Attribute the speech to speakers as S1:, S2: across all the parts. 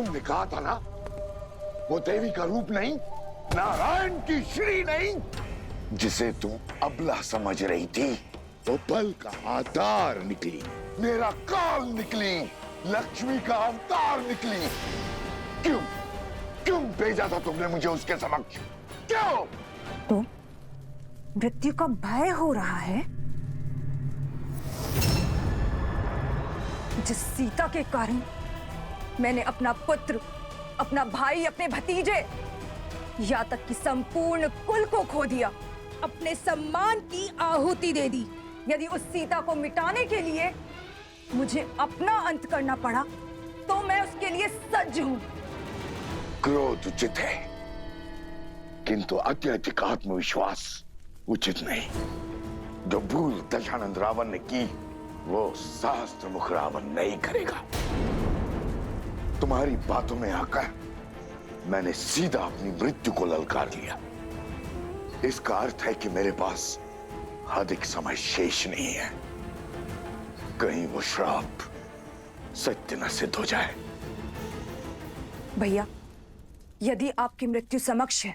S1: तुमने कहा था ना, वो देवी का रूप नहीं, नारायण की श्री नहीं, जिसे तुम अबला समझ रही थी, वो बल का आधार निकली, मेरा काल निकली, लक्ष्मी का अवतार निकली। क्यों क्यों भेजा था तुमने मुझे उसके समक्ष? क्यों?
S2: तो मृत्यु का भय हो रहा है, जिस सीता के कारण मैंने अपना पुत्र, अपना भाई, अपने भतीजे, या तक कि संपूर्ण कुल को खो दिया, अपने सम्मान की आहुति दे दी। यदि उस सीता को मिटाने के लिए मुझे अपना अंत करना पड़ा, तो मैं उसके लिए सज्ज हूं।
S1: क्रोध उचित है, किंतु अत्यधिक आत्मविश्वास उचित नहीं। जो भूल दशानंद रावण ने की, वो सहस्त्र मुख रावण नहीं करेगा। तुम्हारी बातों में आकर मैंने सीधा अपनी मृत्यु को ललकार लिया। इसका अर्थ है कि मेरे पास अधिक समय शेष नहीं है। कहीं वो श्राप सत्य न सिद्ध हो जाए।
S2: भैया, यदि आपकी मृत्यु समक्ष है,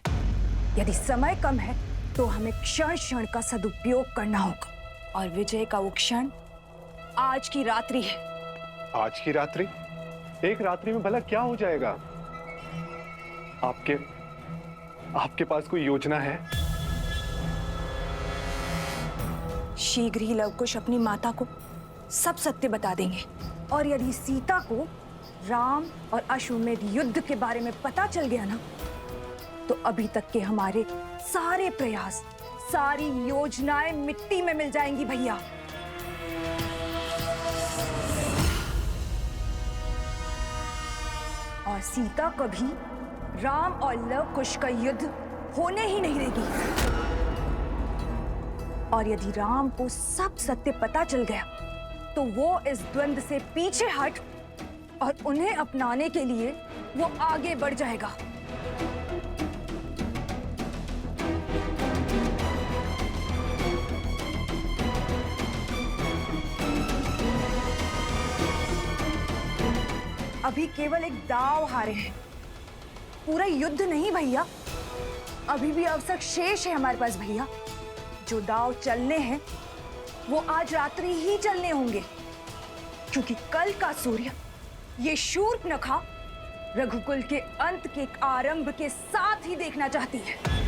S2: यदि समय कम है, तो हमें क्षण क्षण का सदुपयोग करना होगा, और विजय का वो क्षण आज की रात्रि है।
S3: आज की रात्रि? एक रात्रि में भला क्या हो जाएगा? आपके पास कोई योजना है?
S2: शीघ्र ही लवकुश अपनी माता को सब सत्य बता देंगे, और यदि सीता को राम और अश्वमेध युद्ध के बारे में पता चल गया ना, तो अभी तक के हमारे सारे प्रयास, सारी योजनाएं मिट्टी में मिल जाएंगी भैया। और सीता कभी राम और लवकुश का युद्ध होने ही नहीं देगी। और यदि राम को सब सत्य पता चल गया, तो वो इस द्वंद्व से पीछे हट और उन्हें अपनाने के लिए वो आगे बढ़ जाएगा। अभी केवल एक दांव हारे हैं, पूरा युद्ध नहीं भैया। अभी भी अवसर शेष है हमारे पास भैया। जो दांव चलने हैं, वो आज रात्रि ही चलने होंगे, क्योंकि कल का सूर्य ये शूर्पणखा रघुकुल के अंत के आरंभ के साथ ही देखना चाहती है।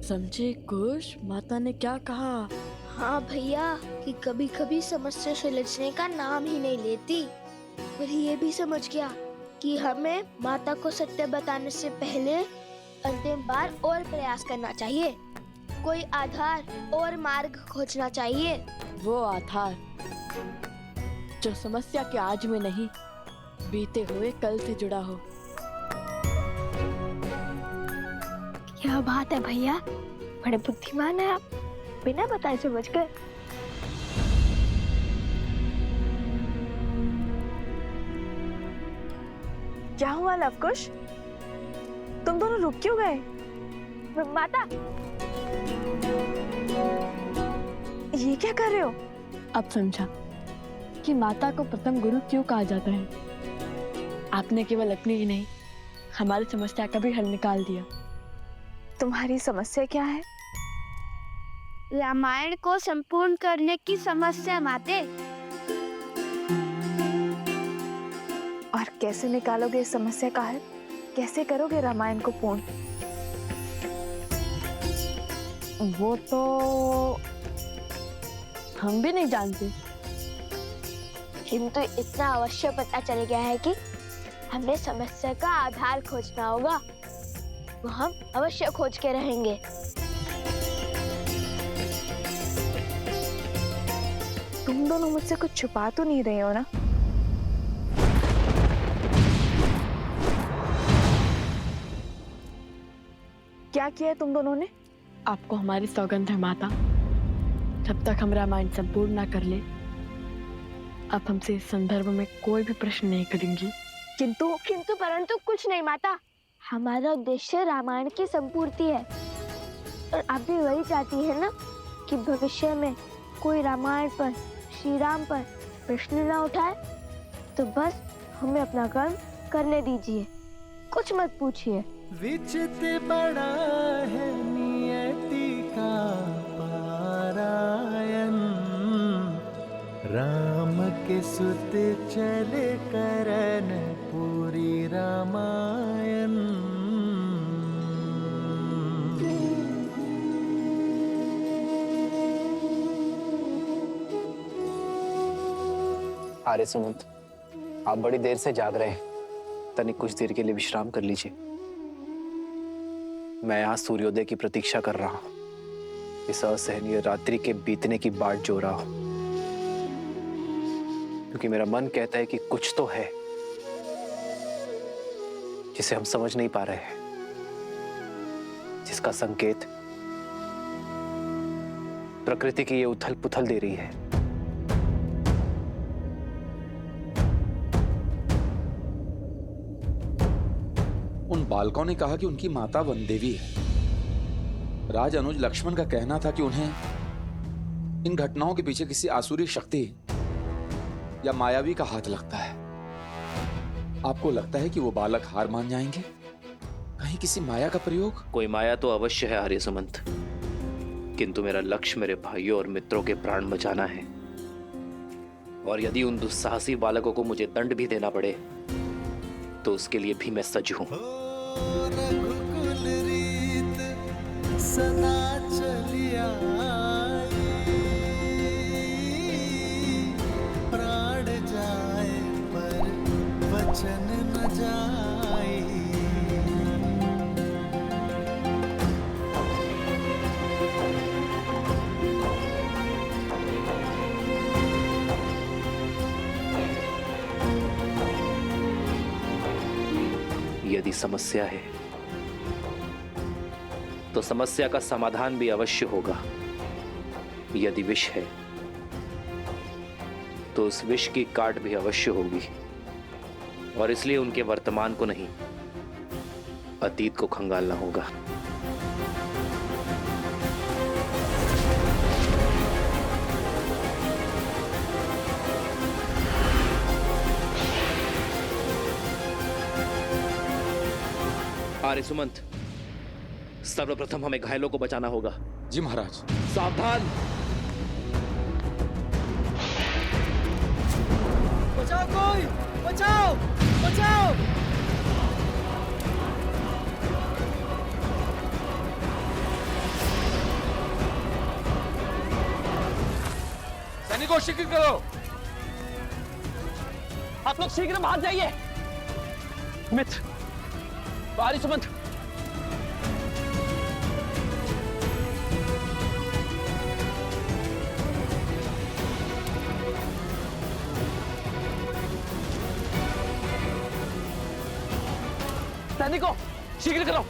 S4: समझे कुश, माता ने क्या कहा?
S5: हाँ भैया, कि कभी कभी समस्या सुलझने का नाम ही नहीं लेती। और ये भी समझ गया कि हमें माता को सत्य बताने से पहले अंतिम बार और प्रयास करना चाहिए, कोई आधार और मार्ग खोजना चाहिए।
S4: वो आधार जो समस्या के आज में नहीं, बीते हुए कल से जुड़ा हो।
S5: क्या बात है भैया, बड़े बुद्धिमान है आप, बिना बताए समझ गए।
S2: क्या हुआ लवकुश, तुम दोनों रुक क्यों गए?
S5: माता,
S2: ये क्या कर रहे हो?
S4: अब समझा कि माता को प्रथम गुरु क्यों कहा जाता है। आपने केवल अपनी ही नहीं, हमारी समस्या का भी हल निकाल दिया।
S2: तुम्हारी समस्या क्या है?
S5: रामायण को संपूर्ण करने की समस्या माते।
S2: और कैसे निकालोगे इस समस्या का हल? कैसे करोगे रामायण को पूर्ण?
S4: वो तो हम भी नहीं जानते,
S5: किंतु इतना अवश्य पता चल गया है कि हमें समस्या का आधार खोजना होगा। वो हम अवश्य खोज के रहेंगे।
S2: तुम दोनों मुझसे कुछ छुपा तो नहीं रहे हो ना? क्या किया है तुम दोनों ने?
S4: आपको हमारी सौगंध है माता, जब तक हम रामायण संपूर्ण ना कर ले, आप हमसे इस संदर्भ में कोई भी प्रश्न नहीं करेंगी।
S5: किंतु परंतु कुछ नहीं माता, हमारा उद्देश्य रामायण की संपूर्ति है और आप भी वही चाहती है ना कि भविष्य में कोई रामायण पर, श्री राम पर प्रश्न ना उठाए। तो बस हमें अपना काम करने दीजिए, कुछ मत पूछिए।
S6: विचित बड़ा है नियति का पारायण, राम के सुत चले करन पूरी रामायण।
S7: आर्य सुमंत, आप बड़ी देर से जाग रहे हैं, तनिक कुछ देर के लिए विश्राम कर लीजिए। मैं यहाँ सूर्योदय की प्रतीक्षा कर रहा हूँ, इस असहनीय रात्रि के बीतने की बाट जो रहा हूँ, क्योंकि मेरा मन कहता है कि कुछ तो है जिसे हम समझ नहीं पा रहे हैं, जिसका संकेत प्रकृति की ये उथल पुथल दे रही है।
S8: उन बालकों ने कहा कि उनकी माता वन देवी है। राज अनुज लक्ष्मण का कहना था कि उन्हें इन घटनाओं के पीछे किसी आसुरी शक्ति या मायावी का हाथ लगता है। आपको लगता है कि वो बालक हार मान जाएंगे? कहीं किसी माया का प्रयोग?
S7: कोई माया तो अवश्य है आर्य सुमंत, किंतु मेरा लक्ष्य मेरे भाइयों और मित्रों के प्राण बचाना है। और यदि उन दुस्साहसी बालकों को मुझे दंड भी देना पड़े तो उसके लिए भी मैं सज्ज हूं।
S6: रघुकुल रीत सदा चलिया, प्राण जाए पर वचन न जाए।
S7: यदि समस्या है तो समस्या का समाधान भी अवश्य होगा। यदि विष है तो उस विष की काट भी अवश्य होगी। और इसलिए उनके वर्तमान को नहीं, अतीत को खंगालना होगा। आर्य सुमंत, सर्वप्रथम हमें घायलों को बचाना होगा।
S8: जी महाराज।
S7: सावधान!
S6: बचाओ कोई, बचाओ, बचाओ।
S8: सैनिकों शीघ्र करो।
S7: आप लोग शीघ्र भाग जाइए। मित्र, आर्य सुमंत, सैनिकों शीघ्र करो।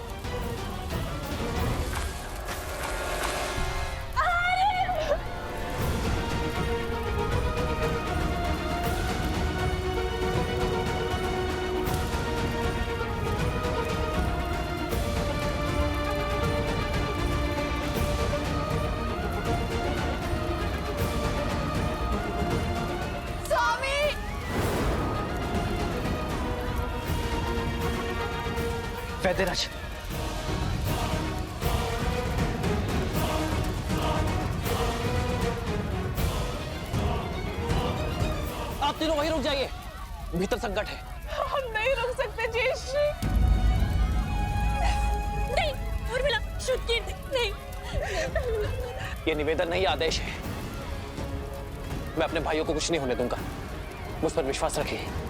S7: वैद्यराज, आप तीनों वहीं रुक जाइए, भीतर संकट है।
S9: हम नहीं रुक सकते जयश्री। नहीं, उर्मिला, श्रुति, नहीं।
S7: ये निवेदन नहीं, आदेश है। मैं अपने भाइयों को कुछ नहीं होने दूंगा, मुझ पर विश्वास रखिए।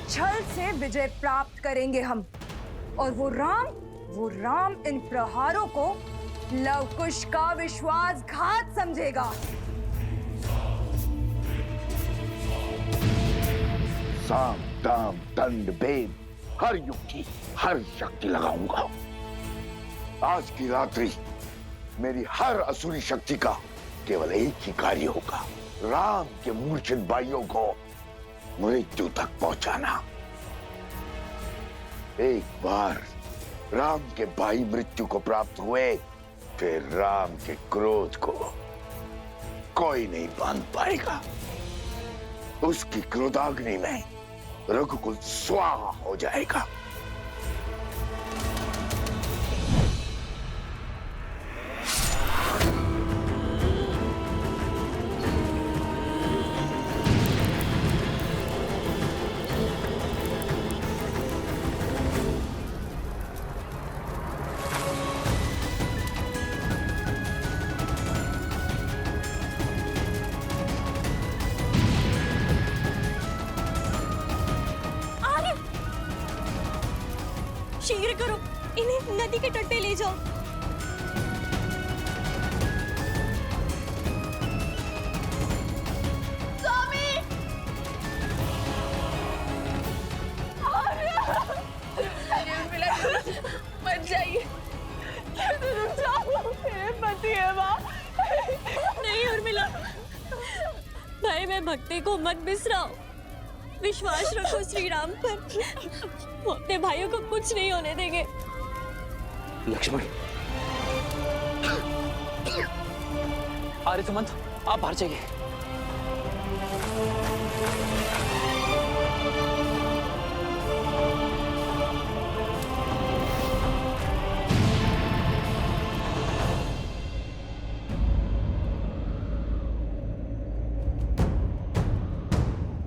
S2: छल से विजय प्राप्त करेंगे हम, और वो राम इन प्रहारों को लव कुश का विश्वासघात समझेगा।
S1: साम दाम दंड भेद हर युक्ति हर शक्ति लगाऊंगा। आज की रात्रि मेरी हर असुरी शक्ति का केवल एक ही कार्य होगा, राम के मूर्छित भाइयों को मृत्यु तक पहुंचाना। एक बार राम के भाई मृत्यु को प्राप्त हुए, फिर राम के क्रोध को कोई नहीं बांध पाएगा। उसकी क्रोधाग्नि में रघुकुल स्वाहा हो जाएगा।
S9: शीघ्र करो, इन्हें नदी के तट पे ले जाओ। स्वामी! मत जाइए, रुक जाओ, मेरे पति है माँ। नहीं उर्मिला, भाई मैं भक्ति को मत बिसराओ, विश्वास रखो श्री राम पर, वो अपने भाइयों को कुछ नहीं होने देंगे।
S7: लक्ष्मण, आर्य सुमंत, आप बाहर जाइए।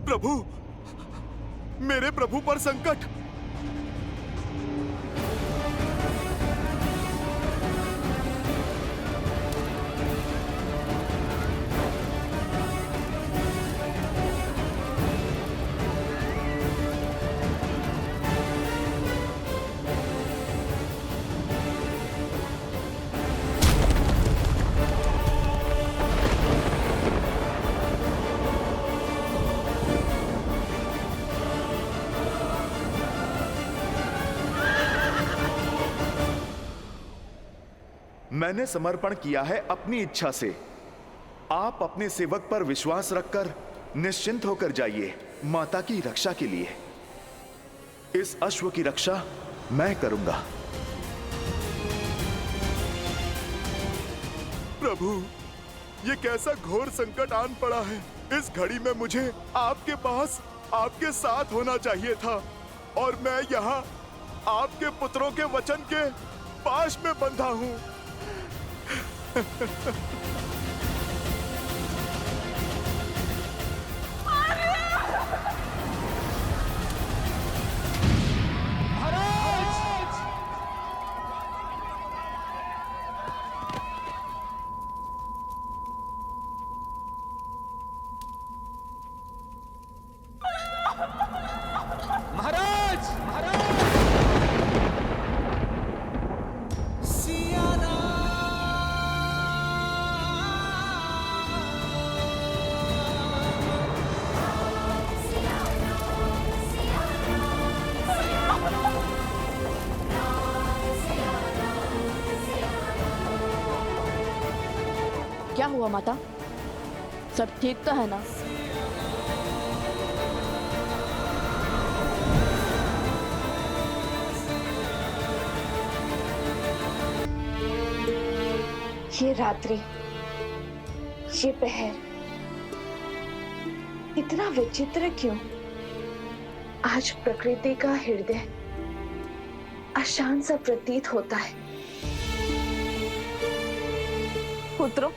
S10: प्रभु, मेरे प्रभु पर संकट। मैंने समर्पण किया है अपनी इच्छा से। आप अपने सेवक पर विश्वास रखकर निश्चिंत होकर जाइए माता की रक्षा के लिए। इस अश्व की रक्षा मैं करूंगा। प्रभु, ये कैसा घोर संकट आन पड़ा है। इस घड़ी में मुझे आपके पास आपके साथ होना चाहिए था, और मैं यहाँ आपके पुत्रों के वचन के पाश में बंधा हूँ।
S4: क्या हुआ माता, सब ठीक तो है ना?
S2: ये रात्रि, ये पहर इतना विचित्र क्यों? आज प्रकृति का हृदय अशांत सा प्रतीत होता है। पुत्रों,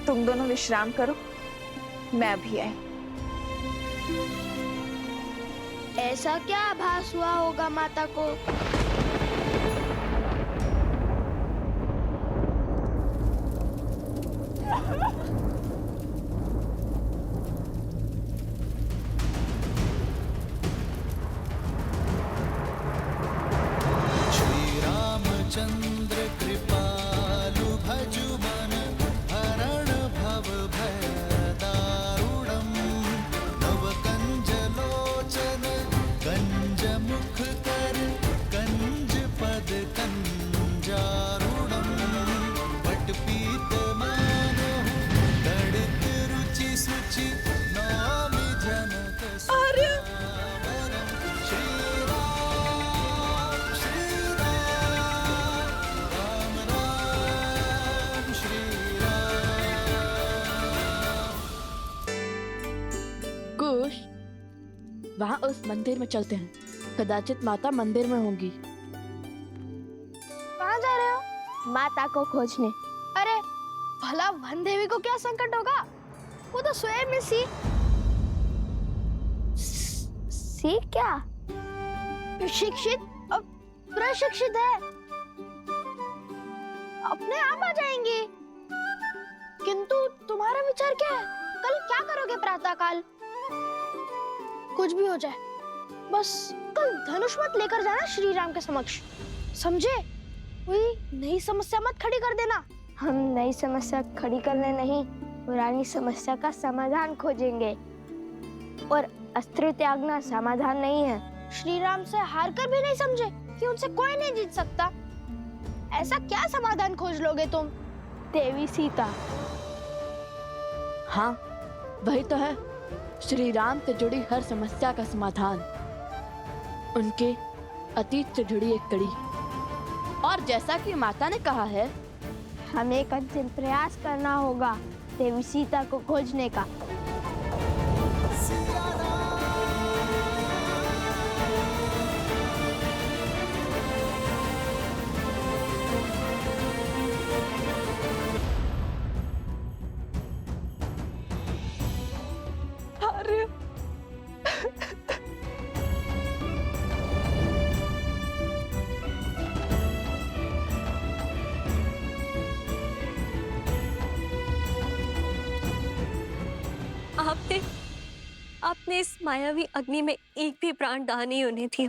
S2: तुम दोनों विश्राम करो, मैं भी आई।
S5: ऐसा क्या आभास हुआ होगा माता को?
S6: श्री रामचंद्र कृपा
S4: वहाँ उस मंदिर में चलते हैं। कदाचित माता मंदिर में होंगी।
S5: कहाँ जा रहे हो? माता को खोजने। अरे भला वन देवी को क्या संकट होगा? वो तो स्वयं में सी क्या शिक्षित और प्रशिक्षित है, अपने आप आ जाएंगे। किंतु तुम्हारा विचार क्या है? कल क्या करोगे प्रातःकाल? कुछ भी हो जाए, बस कल धनुष मत लेकर जाना श्री राम के समक्ष, समझे? कोई नई समस्या मत खड़ी कर देना। हम नई समस्या खड़ी करने नहीं, पुरानी समस्या का समाधान खोजेंगे। और अस्त्र त्यागना समाधान नहीं है। श्री राम से हार कर भी नहीं समझे कि उनसे कोई नहीं जीत सकता। ऐसा क्या समाधान खोज लोगे तुम? देवी सीता।
S4: हाँ, वही तो है श्री राम से जुड़ी हर समस्या का समाधान। उनके अतीत से जुड़ी एक कड़ी। और जैसा कि माता ने कहा है,
S5: हमें एक अंतिम प्रयास करना होगा देवी सीता को खोजने का।
S9: आर्य, आपने इस मायावी अग्नि में एक भी प्राण दान नहीं होने दिया।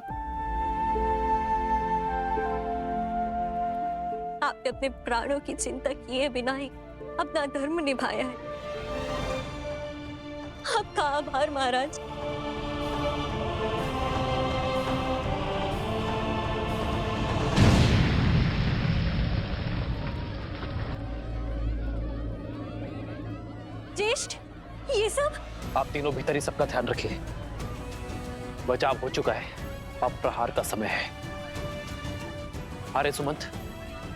S9: आपने अपने प्राणों की चिंता किए बिना ही अपना धर्म निभाया है। आपका आभार महाराज। ज्येष्ठ, ये सब
S7: आप तीनों भीतर ही सबका ध्यान रखिए। बचाव हो चुका है, अब प्रहार का समय है। आर्य सुमंत,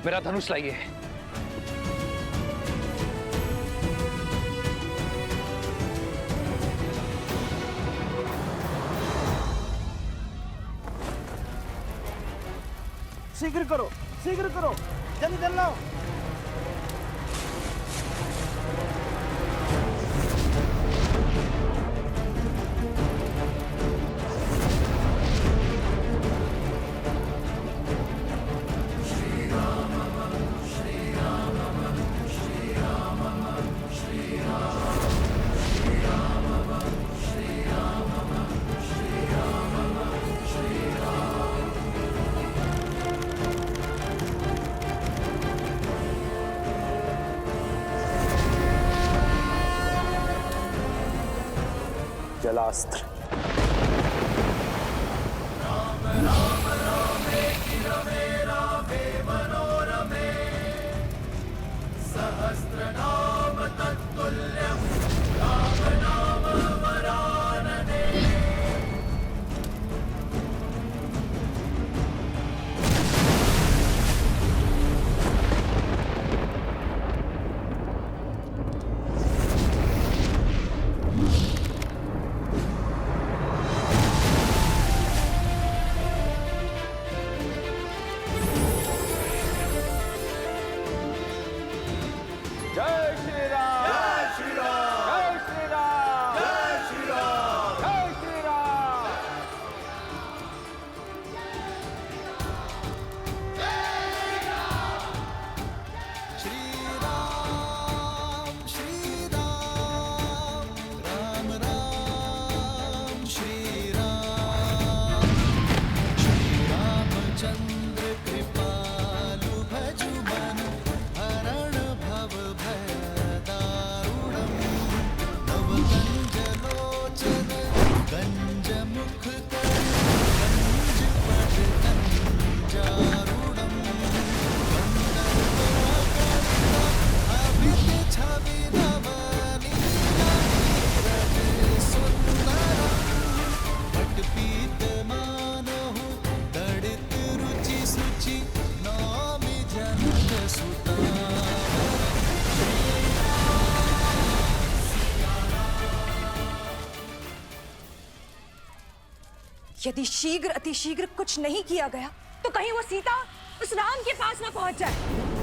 S7: मेरा धनुष लाइए।
S6: शीघ्र करो, जल्दी जल्दी लाओ।
S7: जलास्त्र।
S2: यदि शीघ्र अतिशीघ्र कुछ नहीं किया गया तो कहीं वो सीता उस राम के पास ना पहुंच जाए।